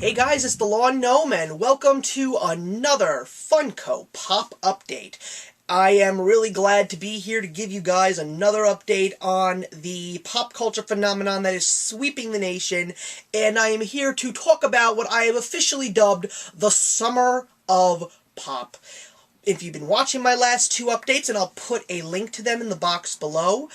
Hey guys, it's the Lawn Gnome, and welcome to another Funko Pop update. I am really glad to be here to give you guys another update on the pop culture phenomenon that is sweeping the nation, and I am here to talk about what I have officially dubbed the Summer of Pop. If you've been watching my last two updates, and I'll put a link to them in the box below,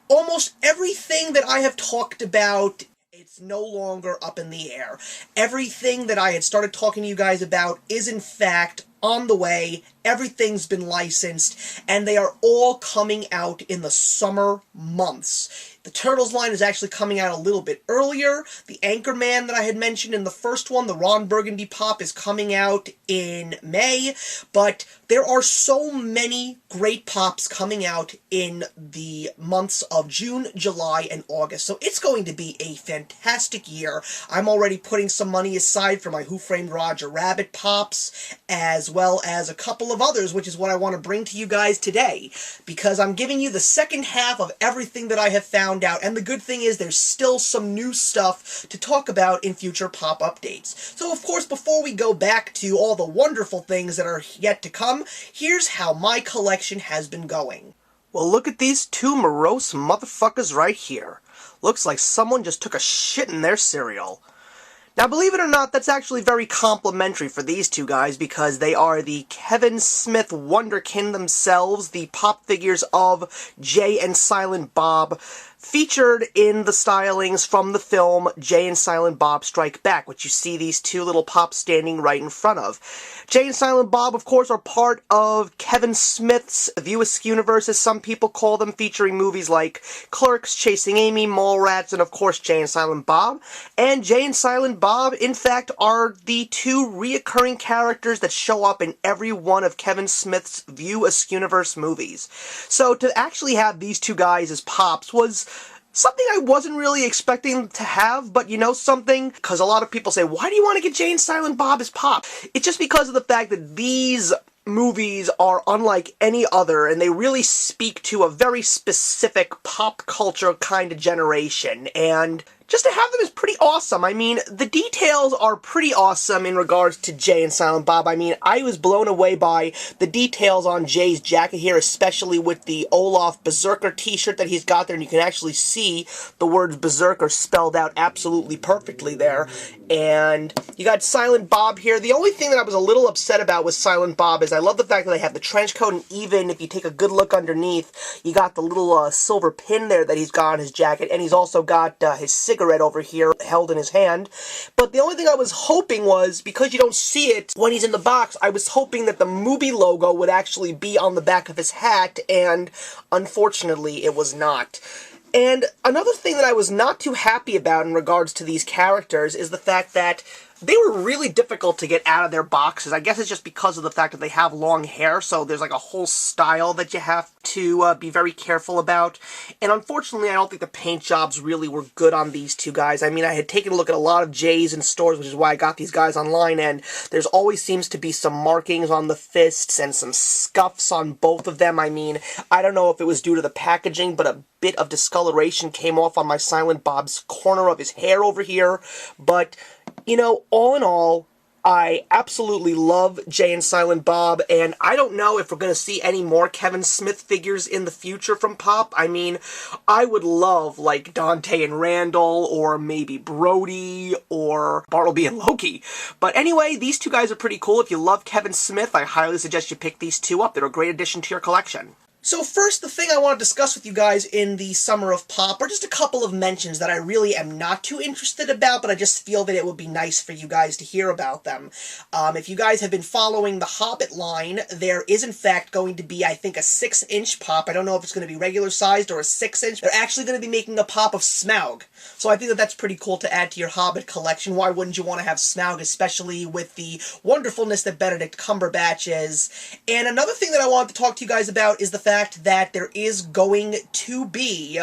almost everything that I have talked about, it's no longer up in the air. Everything that I had started talking to you guys about is in fact on the way. Everything's been licensed, and they are all coming out in the summer months. The Turtles line is actually coming out a little bit earlier. The Anchorman that I had mentioned in the first one, the Ron Burgundy Pop, is coming out in May, but there are so many great pops coming out in the months of June, July, and August, so it's going to be a fantastic year. I'm already putting some money aside for my Who Framed Roger Rabbit pops, as well as a couple of others, which is what I want to bring to you guys today, because I'm giving you the second half of everything that I have found out, and the good thing is there's still some new stuff to talk about in future pop updates. So of course, before we go back to all the wonderful things that are yet to come, here's how my collection has been going. Well, look at these two morose motherfuckers right here. Looks like someone just took a shit in their cereal. Now, believe it or not, that's actually very complimentary for these two guys, because they are the Kevin Smith Wonderkin themselves, the pop figures of Jay and Silent Bob, featured in the stylings from the film Jay and Silent Bob Strike Back, which you see these two little pops standing right in front of. Jay and Silent Bob, of course, are part of Kevin Smith's View Askew universe, as some people call them, featuring movies like Clerks, Chasing Amy, Mallrats, and of course Jay and Silent Bob. And Jay and Silent Bob, in fact, are the two reoccurring characters that show up in every one of Kevin Smith's View Askew universe movies. So to actually have these two guys as pops was something I wasn't really expecting to have, but you know something? Because a lot of people say, why do you want to get Jay and Silent Bob as pop? It's just because of the fact that these movies are unlike any other, and they really speak to a very specific pop culture kind of generation, and just to have them is pretty awesome. I mean, the details are pretty awesome in regards to Jay and Silent Bob. I mean, I was blown away by the details on Jay's jacket here, especially with the Olaf Berserker t-shirt that he's got there, and you can actually see the words Berserker spelled out absolutely perfectly there. And you got Silent Bob here. The only thing that I was a little upset about with Silent Bob is I love the fact that they have the trench coat, and even if you take a good look underneath, you got the little silver pin there that he's got on his jacket, and he's also got his cigarette over here held in his hand. But the only thing I was hoping was, because you don't see it when he's in the box, I was hoping that the movie logo would actually be on the back of his hat, and unfortunately it was not. And another thing that I was not too happy about in regards to these characters is the fact that they were really difficult to get out of their boxes. I guess it's just because of the fact that they have long hair, so there's like a whole style that you have to be very careful about. And unfortunately, I don't think the paint jobs really were good on these two guys. I mean, I had taken a look at a lot of J's in stores, which is why I got these guys online, and there's always seems to be some markings on the fists and some scuffs on both of them. I mean, I don't know if it was due to the packaging, but a bit of discoloration came off on my Silent Bob's corner of his hair over here. But you know, all in all, I absolutely love Jay and Silent Bob, and I don't know if we're going to see any more Kevin Smith figures in the future from Pop. I mean, I would love, like, Dante and Randall, or maybe Brody, or Bartleby and Loki. But anyway, these two guys are pretty cool. If you love Kevin Smith, I highly suggest you pick these two up. They're a great addition to your collection. So first, the thing I want to discuss with you guys in the Summer of Pop are just a couple of mentions that I really am not too interested about, but I just feel that it would be nice for you guys to hear about them. If you guys have been following the Hobbit line, there is in fact going to be, I think, a 6-inch pop. I don't know if it's going to be regular sized or a 6-inch. They're actually going to be making a pop of Smaug. So I think that that's pretty cool to add to your Hobbit collection. Why wouldn't you want to have Smaug, especially with the wonderfulness that Benedict Cumberbatch is? And another thing that I wanted to talk to you guys about is the fact that there is going to be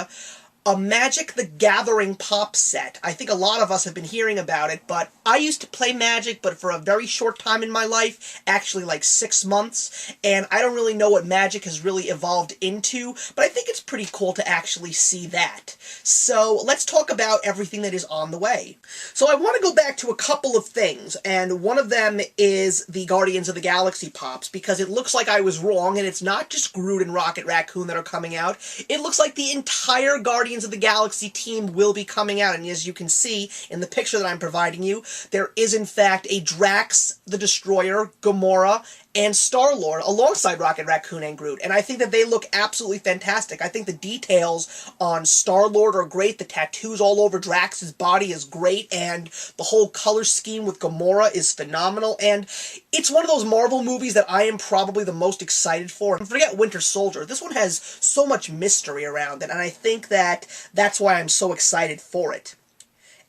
a Magic the Gathering pop set. I think a lot of us have been hearing about it, but I used to play Magic, but for a very short time in my life, actually like 6 months, and I don't really know what Magic has really evolved into, but I think it's pretty cool to actually see that. So let's talk about everything that is on the way. So I want to go back to a couple of things, and one of them is the Guardians of the Galaxy pops, because it looks like I was wrong, and it's not just Groot and Rocket Raccoon that are coming out. It looks like the entire Guardians of the Galaxy team will be coming out, and as you can see in the picture that I'm providing you, there is in fact a Drax the Destroyer, Gamora, and Star-Lord alongside Rocket Raccoon and Groot, and I think that they look absolutely fantastic. I think the details on Star-Lord are great, the tattoos all over Drax's body is great, and the whole color scheme with Gamora is phenomenal, and it's one of those Marvel movies that I am probably the most excited for. And forget Winter Soldier, this one has so much mystery around it, and I think that that's why I'm so excited for it.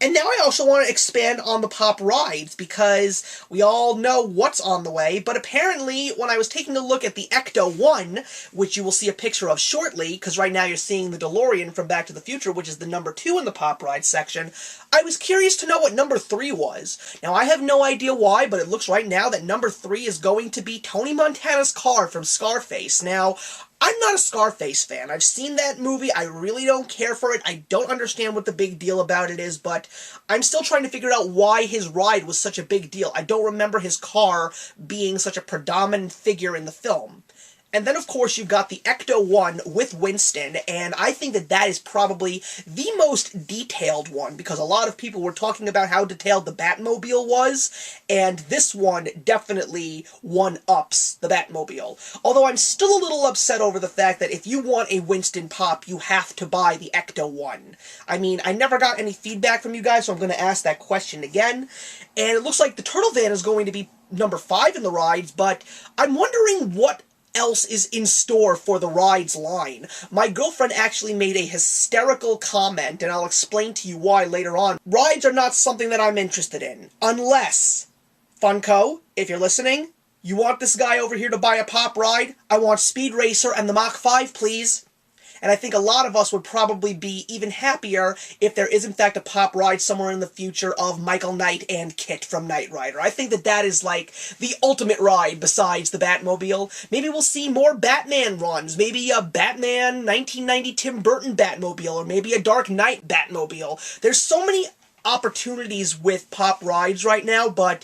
And now I also want to expand on the pop rides, because we all know what's on the way, but apparently when I was taking a look at the Ecto-1, which you will see a picture of shortly, because right now you're seeing the DeLorean from Back to the Future, which is the number 2 in the pop ride section, I was curious to know what number 3 was. Now I have no idea why, but it looks right now that number 3 is going to be Tony Montana's car from Scarface. Now, I'm not a Scarface fan. I've seen that movie. I really don't care for it. I don't understand what the big deal about it is, but I'm still trying to figure out why his ride was such a big deal. I don't remember his car being such a predominant figure in the film. And then, of course, you've got the Ecto-1 with Winston, and I think that that is probably the most detailed one, because a lot of people were talking about how detailed the Batmobile was, and this one definitely one-ups the Batmobile. Although I'm still a little upset over the fact that if you want a Winston pop, you have to buy the Ecto-1. I mean, I never got any feedback from you guys, so I'm going to ask that question again. And it looks like the Turtle Van is going to be number 5 in the rides, but I'm wondering what else is in store for the rides line. My girlfriend actually made a hysterical comment, and I'll explain to you why later on. Rides are not something that I'm interested in. Unless, Funko, if you're listening, you want this guy over here to buy a pop ride? I want Speed Racer and the Mach 5, please. And I think a lot of us would probably be even happier if there is in fact a pop ride somewhere in the future of Michael Knight and Kit from Knight Rider. I think that that is like the ultimate ride besides the Batmobile. Maybe we'll see more Batman runs, maybe a Batman 1990 Tim Burton Batmobile, or maybe a Dark Knight Batmobile. There's so many opportunities with pop rides right now, but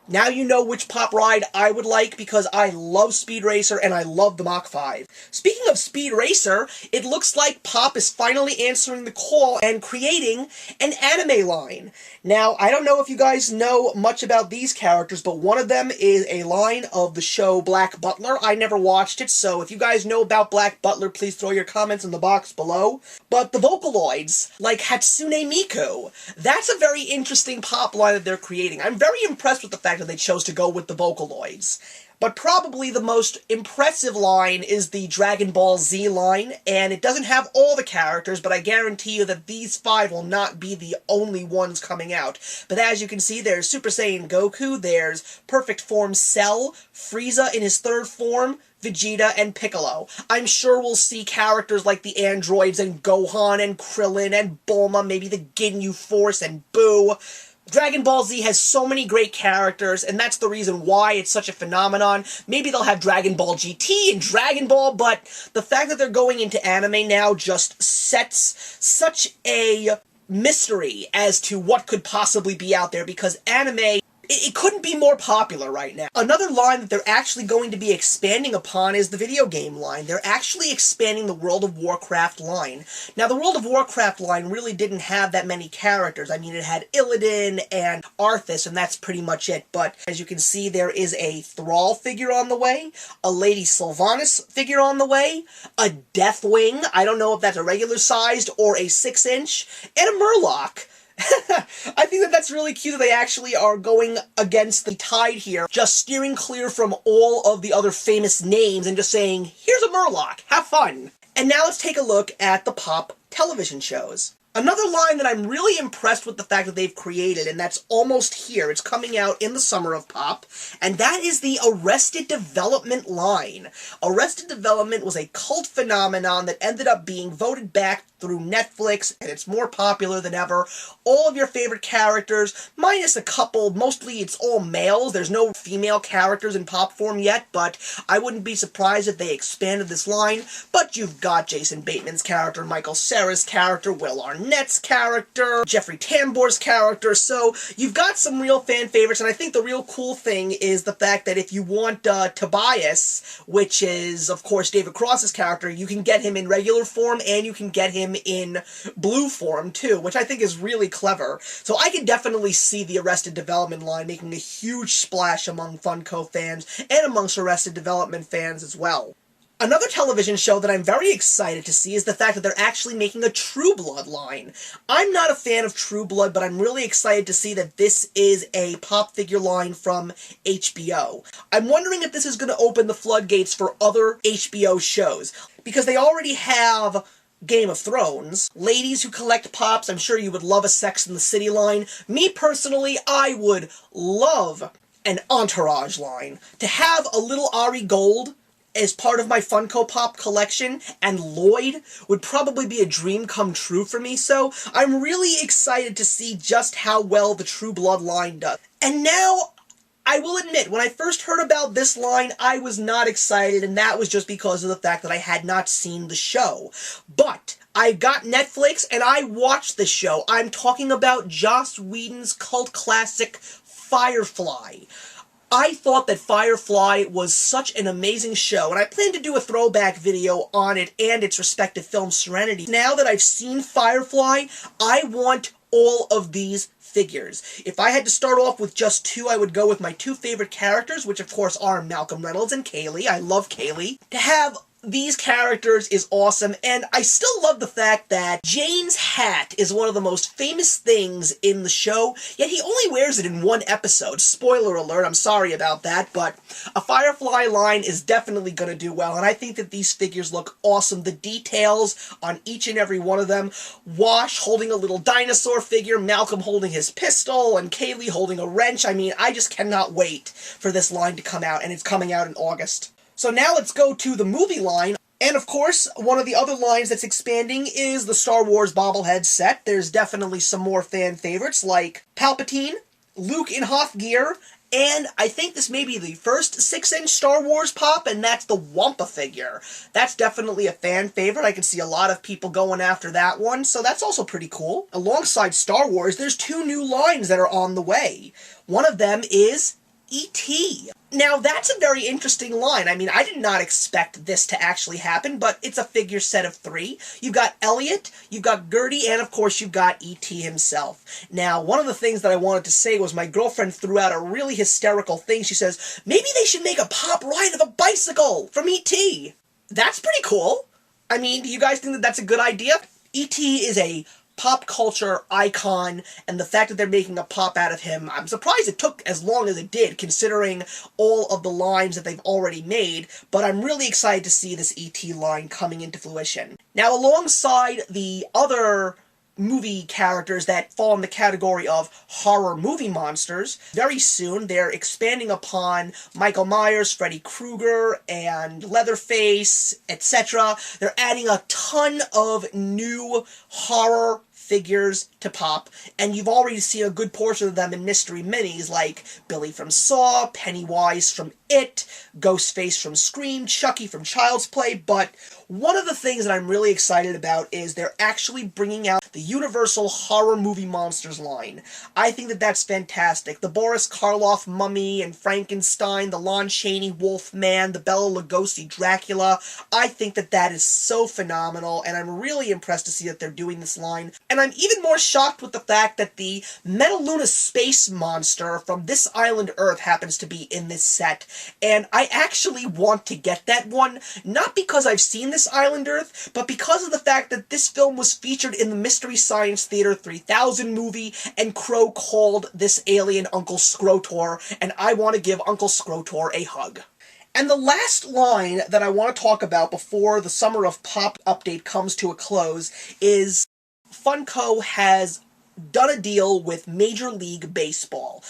now you know which pop ride I would like, because I love Speed Racer and I love the Mach 5. Speaking of Speed Racer, it looks like Pop is finally answering the call and creating an anime line. Now, I don't know if you guys know much about these characters, but one of them is a line of the show Black Butler. I never watched it, so if you guys know about Black Butler, please throw your comments in the box below. But the Vocaloids, like Hatsune Miku, that's a very interesting pop line that they're creating. I'm very impressed with the fact that they chose to go with the Vocaloids. But probably the most impressive line is the Dragon Ball Z line, and it doesn't have all the characters, but I guarantee you that these 5 will not be the only ones coming out. But as you can see, there's Super Saiyan Goku, there's Perfect Form Cell, Frieza in his 3rd form, Vegeta, and Piccolo. I'm sure we'll see characters like the androids and Gohan and Krillin and Bulma, maybe the Ginyu Force and Boo. Dragon Ball Z has so many great characters, and that's the reason why it's such a phenomenon. Maybe they'll have Dragon Ball GT and Dragon Ball, but the fact that they're going into anime now just sets such a mystery as to what could possibly be out there, because anime, it couldn't be more popular right now. Another line that they're actually going to be expanding upon is the video game line. They're actually expanding the World of Warcraft line. Now, the World of Warcraft line really didn't have that many characters. I mean, it had Illidan and Arthas, and that's pretty much it. But as you can see, there is a Thrall figure on the way, a Lady Sylvanas figure on the way, a Deathwing, I don't know if that's a regular sized or a 6-inch, and a Murloc. I think that that's really cute that they actually are going against the tide here, just steering clear from all of the other famous names and just saying, here's a Murloc, have fun. And now let's take a look at the pop television shows. Another line that I'm really impressed with the fact that they've created, and that's almost here, it's coming out in the summer of Pop, and that is the Arrested Development line. Arrested Development was a cult phenomenon that ended up being voted back through Netflix, and it's more popular than ever. All of your favorite characters, minus a couple, mostly it's all males, there's no female characters in Pop form yet, but I wouldn't be surprised if they expanded this line. But you've got Jason Bateman's character, Michael Cera's character, Will Arnett's character, Jeffrey Tambor's character, so you've got some real fan favorites, and I think the real cool thing is the fact that if you want Tobias, which is, of course, David Cross's character, you can get him in regular form, and you can get him in blue form, too, which I think is really clever. So I can definitely see the Arrested Development line making a huge splash among Funko fans, and amongst Arrested Development fans as well. Another television show that I'm very excited to see is the fact that they're actually making a True Blood line. I'm not a fan of True Blood, but I'm really excited to see that this is a pop figure line from HBO. I'm wondering if this is going to open the floodgates for other HBO shows, because they already have Game of Thrones. Ladies who collect pops, I'm sure you would love a Sex and the City line. Me personally, I would love an Entourage line. To have a little Ari Gold as part of my Funko Pop collection, and Lloyd, would probably be a dream come true for me, so I'm really excited to see just how well the True Blood line does. And now, I will admit, when I first heard about this line, I was not excited, and that was just because of the fact that I had not seen the show. But I got Netflix, and I watched the show. I'm talking about Joss Whedon's cult classic, Firefly. I thought that Firefly was such an amazing show, and I plan to do a throwback video on it and its respective film Serenity. Now that I've seen Firefly, I want all of these figures. If I had to start off with just two, I would go with my two favorite characters, which of course are Malcolm Reynolds and Kaylee. I love Kaylee. To have these characters is awesome, and I still love the fact that Jane's hat is one of the most famous things in the show, yet he only wears it in one episode. Spoiler alert, I'm sorry about that, but a Firefly line is definitely going to do well, and I think that these figures look awesome. The details on each and every one of them, Wash holding a little dinosaur figure, Malcolm holding his pistol, and Kaylee holding a wrench. I mean, I just cannot wait for this line to come out, and it's coming out in August. So now let's go to the movie line, and of course, one of the other lines that's expanding is the Star Wars bobblehead set. There's definitely some more fan favorites like Palpatine, Luke in Hoth gear, and I think this may be the first 6-inch Star Wars pop, and that's the Wampa figure. That's definitely a fan favorite. I can see a lot of people going after that one, so that's also pretty cool. Alongside Star Wars, there's two new lines that are on the way. One of them is E.T. Now, that's a very interesting line. I mean, I did not expect this to actually happen, but it's a figure set of 3. You've got Elliot, you've got Gertie, and of course you've got E.T. himself. Now, one of the things that I wanted to say was my girlfriend threw out a really hysterical thing. She says, maybe they should make a pop ride of a bicycle from E.T. That's pretty cool. I mean, do you guys think that that's a good idea? E.T. is a pop culture icon, and the fact that they're making a pop out of him, I'm surprised it took as long as it did, considering all of the lines that they've already made, but I'm really excited to see this E.T. line coming into fruition. Now, alongside the other movie characters that fall in the category of horror movie monsters, very soon they're expanding upon Michael Myers, Freddy Krueger, and Leatherface, etc. They're adding a ton of new horror figures to Pop, and you've already seen a good portion of them in mystery minis like Billy from Saw, Pennywise from It, Ghostface from Scream, Chucky from Child's Play, but one of the things that I'm really excited about is they're actually bringing out the Universal Horror Movie Monsters line. I think that that's fantastic. The Boris Karloff Mummy and Frankenstein, the Lon Chaney Wolfman, the Bela Lugosi Dracula, I think that that is so phenomenal, and I'm really impressed to see that they're doing this line. And I'm even more shocked with the fact that the Metaluna Space Monster from This Island Earth happens to be in this set, and I actually want to get that one, not because I've seen This Island Earth, but because of the fact that this film was featured in the Mystery Science Theater 3000 movie, and Crow called this alien Uncle Scrotor, and I want to give Uncle Scrotor a hug. And the last line that I want to talk about before the Summer of Pop update comes to a close is Funko has done a deal with Major League Baseball.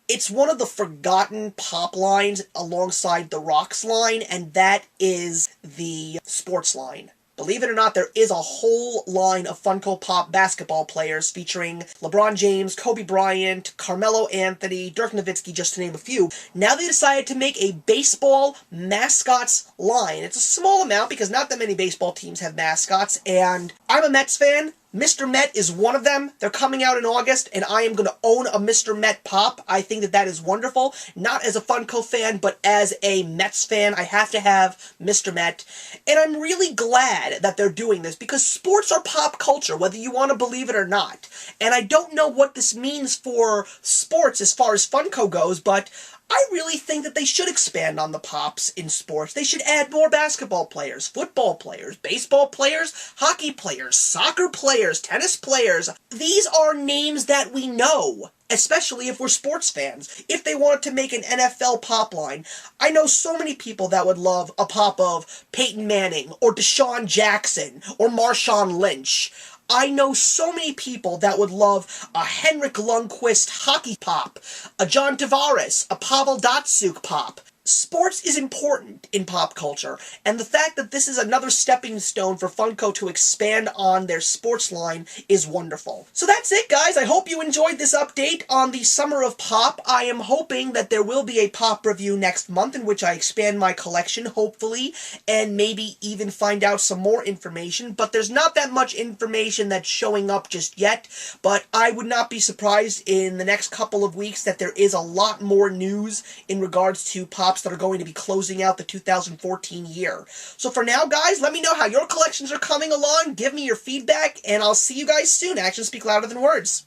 It's one of the forgotten pop lines alongside the Rocks line, and that is the sports line. Believe it or not, there is a whole line of Funko Pop basketball players featuring LeBron James, Kobe Bryant, Carmelo Anthony, Dirk Nowitzki, just to name a few. Now they decided to make a baseball mascots line. It's a small amount because not that many baseball teams have mascots, and I'm a Mets fan. Mr. Met is one of them. They're coming out in August, and I am going to own a Mr. Met Pop. I think that that is wonderful. Not as a Funko fan, but as a Mets fan, I have to have Mr. Met. And I'm really glad that they're doing this, because sports are pop culture, whether you want to believe it or not. And I don't know what this means for sports as far as Funko goes, but I really think that they should expand on the pops in sports. They should add more basketball players, football players, baseball players, hockey players, soccer players, tennis players. These are names that we know, especially if we're sports fans. If they wanted to make an NFL pop line, I know so many people that would love a pop of Peyton Manning, or Deshaun Jackson, or Marshawn Lynch. I know so many people that would love a Henrik Lundqvist hockey pop, a John Tavares, a Pavel Datsyuk pop. Sports is important in pop culture, and the fact that this is another stepping stone for Funko to expand on their sports line is wonderful. So that's it, guys. I hope you enjoyed this update on the Summer of Pop. I am hoping that there will be a pop review next month in which I expand my collection, hopefully, and maybe even find out some more information, but there's not that much information that's showing up just yet, but I would not be surprised in the next couple of weeks that there is a lot more news in regards to pop that are going to be closing out the 2014 year. So for now, guys, let me know how your collections are coming along, give me your feedback, and I'll see you guys soon. Actions speak louder than words.